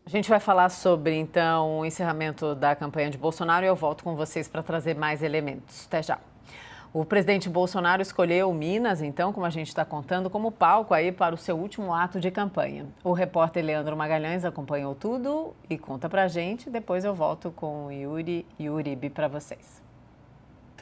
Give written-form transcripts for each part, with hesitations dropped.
A gente vai falar sobre, então, o encerramento da campanha de Bolsonaro e eu volto com vocês para trazer mais elementos. Até já. O presidente Bolsonaro escolheu Minas, então, como a gente está contando, como palco aí para o seu último ato de campanha. O repórter Leandro Magalhães acompanhou tudo e conta pra gente. Depois eu volto com o Yuri e o Uribe para vocês.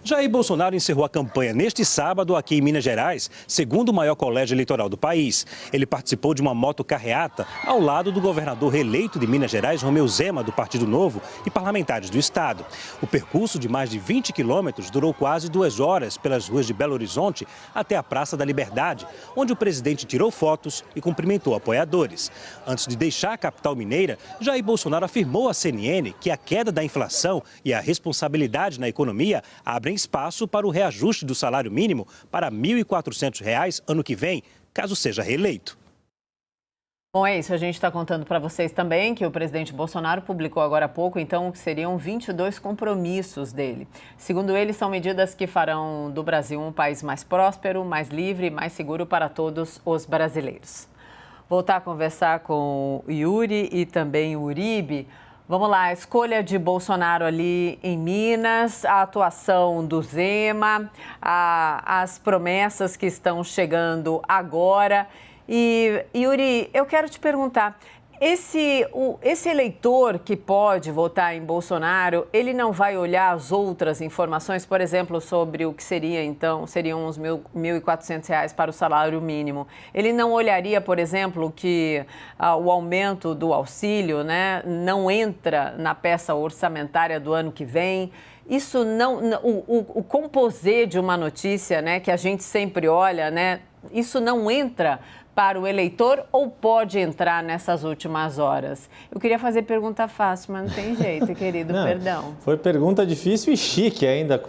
Jair Bolsonaro encerrou a campanha neste sábado aqui em Minas Gerais, segundo o maior colégio eleitoral do país. Ele participou de uma motocarreata ao lado do governador reeleito de Minas Gerais, Romeu Zema, do Partido Novo, e parlamentares do estado. O percurso de mais de 20 quilômetros durou quase 2 horas pelas ruas de Belo Horizonte até a Praça da Liberdade, onde o presidente tirou fotos e cumprimentou apoiadores. Antes de deixar a capital mineira, Jair Bolsonaro afirmou à CNN que a queda da inflação e a responsabilidade na economia abrem espaço para o reajuste do salário mínimo para R$ 1.400 ano que vem, caso seja reeleito. Bom, é isso. A gente está contando para vocês também que o presidente Bolsonaro publicou agora há pouco, então, que seriam 22 compromissos dele. Segundo ele, são medidas que farão do Brasil um país mais próspero, mais livre e mais seguro para todos os brasileiros. Voltar a conversar com o Yuri e também o Uribe. Vamos lá, a escolha de Bolsonaro ali em Minas, a atuação do Zema, as promessas que estão chegando agora. E, Yuri, eu quero te perguntar, esse eleitor que pode votar em Bolsonaro, ele não vai olhar as outras informações, por exemplo, sobre o que seria, então, seriam uns R$ 1.400 para o salário mínimo. Ele não olharia, por exemplo, que o aumento do auxílio, né, não entra na peça orçamentária do ano que vem. Isso não, o composê de uma notícia, né, que a gente sempre olha, né, isso não entra para o eleitor ou pode entrar nessas últimas horas? Eu queria fazer pergunta fácil, mas não tem jeito, querido, não, perdão. Foi pergunta difícil e chique ainda,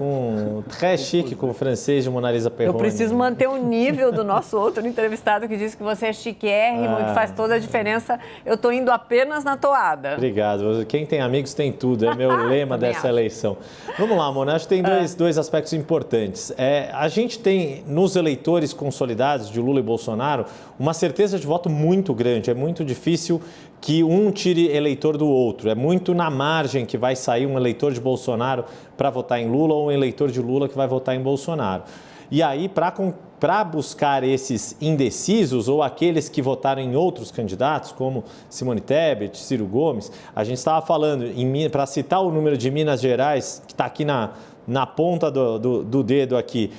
très chique com o francês de Mona Lisa Perrone. Eu preciso manter o nível do nosso outro entrevistado que disse que você é chiquérrimo, que faz toda a diferença. Eu estou indo apenas na toada. Obrigado. Quem tem amigos tem tudo, é meu lema dessa eleição. Vamos lá, Mona, acho que tem dois aspectos importantes. A gente tem nos eleitores consolidados de Lula e Bolsonaro uma certeza de voto muito grande. É muito difícil que um tire eleitor do outro. É muito na margem que vai sair um eleitor de Bolsonaro para votar em Lula ou um eleitor de Lula que vai votar em Bolsonaro. E aí, para buscar esses indecisos ou aqueles que votaram em outros candidatos, como Simone Tebet, Ciro Gomes, a gente estava falando, para citar o número de Minas Gerais, que está aqui na ponta do dedo aqui,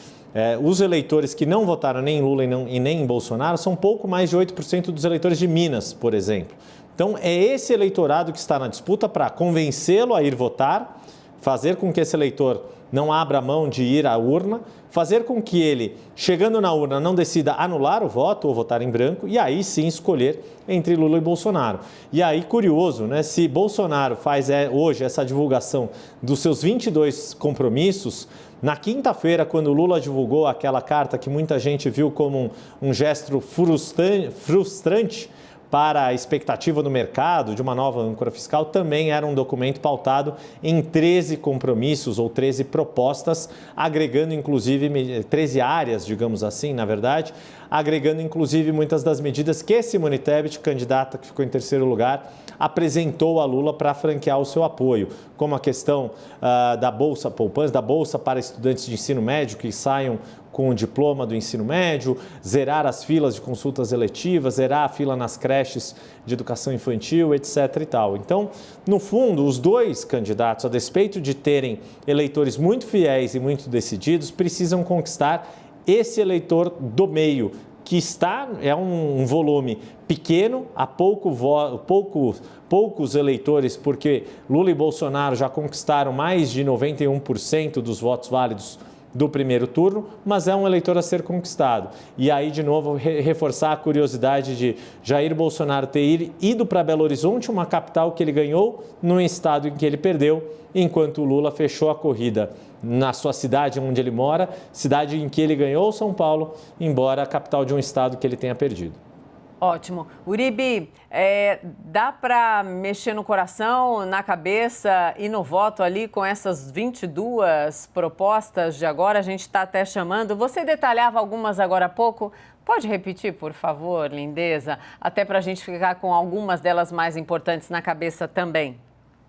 os eleitores que não votaram nem em Lula e nem em Bolsonaro são pouco mais de 8% dos eleitores de Minas, por exemplo. Então, é esse eleitorado que está na disputa para convencê-lo a ir votar, fazer com que esse eleitor não abra mão de ir à urna, fazer com que ele, chegando na urna, não decida anular o voto ou votar em branco e aí sim escolher entre Lula e Bolsonaro. E aí, curioso, né? Se Bolsonaro faz hoje essa divulgação dos seus 22 compromissos, na quinta-feira, quando Lula divulgou aquela carta que muita gente viu como um gesto frustrante para a expectativa do mercado de uma nova âncora fiscal, também era um documento pautado em 13 compromissos ou 13 propostas, agregando inclusive 13 áreas, digamos assim, na verdade, agregando inclusive muitas das medidas que Simone Tebet, candidata que ficou em terceiro lugar, apresentou a Lula para franquear o seu apoio, como a questão da Bolsa Poupança, da Bolsa para estudantes de ensino médio que saiam com o diploma do ensino médio, zerar as filas de consultas eletivas, zerar a fila nas creches de educação infantil, etc. e tal. Então, no fundo, os dois candidatos, a despeito de terem eleitores muito fiéis e muito decididos, precisam conquistar esse eleitor do meio, que é um volume pequeno, há poucos eleitores, porque Lula e Bolsonaro já conquistaram mais de 91% dos votos válidos do primeiro turno, mas é um eleitor a ser conquistado. E aí, de novo, reforçar a curiosidade de Jair Bolsonaro ter ido para Belo Horizonte, uma capital que ele ganhou, num estado em que ele perdeu, enquanto o Lula fechou a corrida na sua cidade onde ele mora, cidade em que ele ganhou, São Paulo, embora a capital de um estado que ele tenha perdido. Ótimo. Uribe, dá para mexer no coração, na cabeça e no voto ali com essas 22 propostas de agora? A gente está até chamando. Você detalhava algumas agora há pouco. Pode repetir, por favor, Lindeza? Até para a gente ficar com algumas delas mais importantes na cabeça também.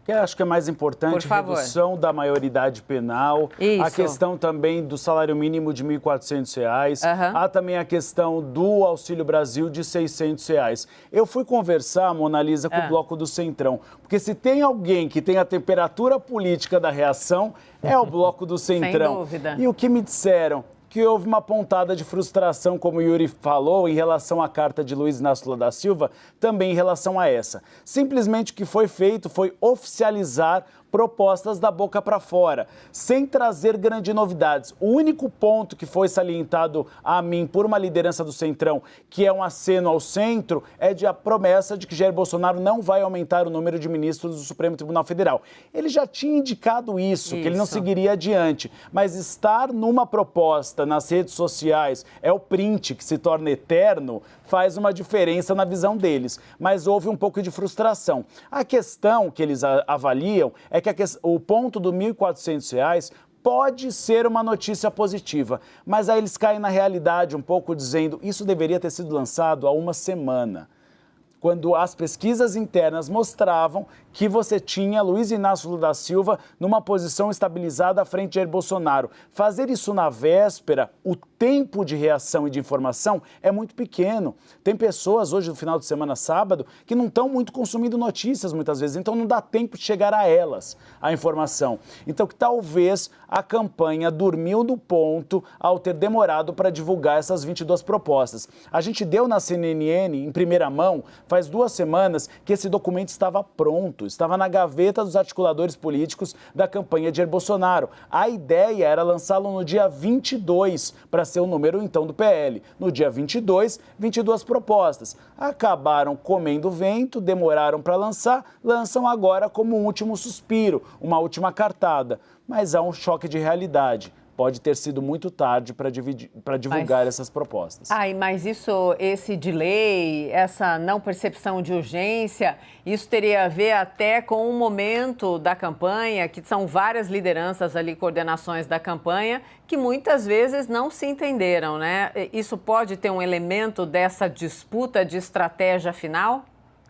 Que eu acho que é mais importante, redução da maioridade penal, Isso. A questão também do salário mínimo de R$ 1.400, Há também a questão do Auxílio Brasil de R$ 600. Eu fui conversar, Mona Lisa, com o Bloco do Centrão, porque se tem alguém que tem a temperatura política da reação, é o Bloco do Centrão. Sem dúvida. E o que me disseram? Que houve uma pontada de frustração, como o Yuri falou, em relação à carta de Luiz Inácio Lula da Silva, também em relação a essa. Simplesmente o que foi feito foi oficializar propostas da boca para fora, sem trazer grandes novidades. O único ponto que foi salientado a mim por uma liderança do Centrão, que é um aceno ao centro, é a promessa de que Jair Bolsonaro não vai aumentar o número de ministros do Supremo Tribunal Federal. Ele já tinha indicado isso, que ele não seguiria adiante, mas estar numa proposta nas redes sociais, é o print que se torna eterno, faz uma diferença na visão deles. Mas houve um pouco de frustração. A questão que eles avaliam é que o ponto do R$ 1.400 pode ser uma notícia positiva, mas aí eles caem na realidade um pouco dizendo isso deveria ter sido lançado há uma semana, quando as pesquisas internas mostravam que você tinha Luiz Inácio Lula da Silva numa posição estabilizada à frente de Jair Bolsonaro. Fazer isso na véspera, o tempo de reação e de informação é muito pequeno. Tem pessoas hoje no final de semana, sábado, que não estão muito consumindo notícias muitas vezes, então não dá tempo de chegar a elas, a informação. Então que talvez a campanha dormiu no ponto ao ter demorado para divulgar essas 22 propostas. A gente deu na CNN, em primeira mão, faz 2 semanas que esse documento estava pronto, estava na gaveta dos articuladores políticos da campanha de Jair Bolsonaro. A ideia era lançá-lo no dia 22, para ser o número então do PL. No dia 22, 22 propostas. Acabaram comendo vento, demoraram para lançar, lançam agora como um último suspiro, uma última cartada. Mas há um choque de realidade. Pode ter sido muito tarde para divulgar essas propostas. Mas esse delay, essa não percepção de urgência, isso teria a ver até com o momento da campanha, que são várias lideranças ali, coordenações da campanha, que muitas vezes não se entenderam, né? Isso pode ter um elemento dessa disputa de estratégia final?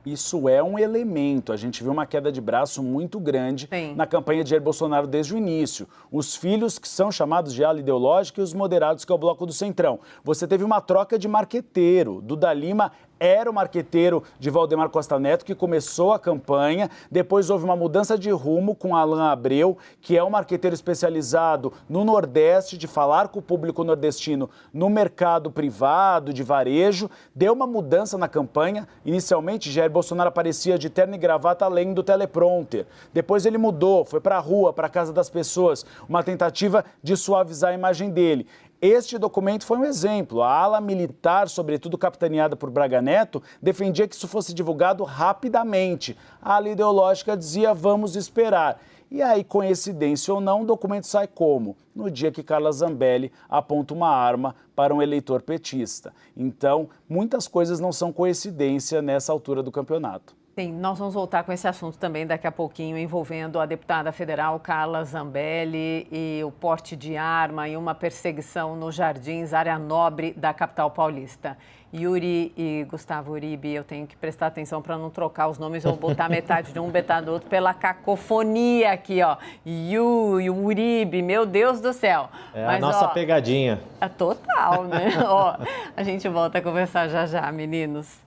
Isso é um elemento. A gente viu uma queda de braço muito grande na campanha de Jair Bolsonaro desde o início. Os filhos que são chamados de ala ideológica e os moderados, que é o Bloco do Centrão. Você teve uma troca de marqueteiro. Duda Lima era o marqueteiro de Valdemar Costa Neto, que começou a campanha. Depois houve uma mudança de rumo com Alan Abreu, que é um marqueteiro especializado no Nordeste, de falar com o público nordestino no mercado privado, de varejo. Deu uma mudança na campanha. Inicialmente, Jair Bolsonaro aparecia de terno e gravata além do teleprompter. Depois ele mudou, foi para a rua, para a casa das pessoas. Uma tentativa de suavizar a imagem dele. Este documento foi um exemplo. A ala militar, sobretudo capitaneada por Braga Neto, defendia que isso fosse divulgado rapidamente. A ala ideológica dizia, vamos esperar. E aí, coincidência ou não, o documento sai como? No dia que Carla Zambelli aponta uma arma para um eleitor petista. Então, muitas coisas não são coincidência nessa altura do campeonato. Sim, nós vamos voltar com esse assunto também daqui a pouquinho, envolvendo a deputada federal Carla Zambelli e o porte de arma e uma perseguição nos Jardins, área nobre da capital paulista. Yuri e Gustavo Uribe, eu tenho que prestar atenção para não trocar os nomes ou botar metade de um, metade do outro pela cacofonia aqui, ó. E Uribe, meu Deus do céu. É a nossa pegadinha. É total, né? Ó, a gente volta a conversar já já, meninos.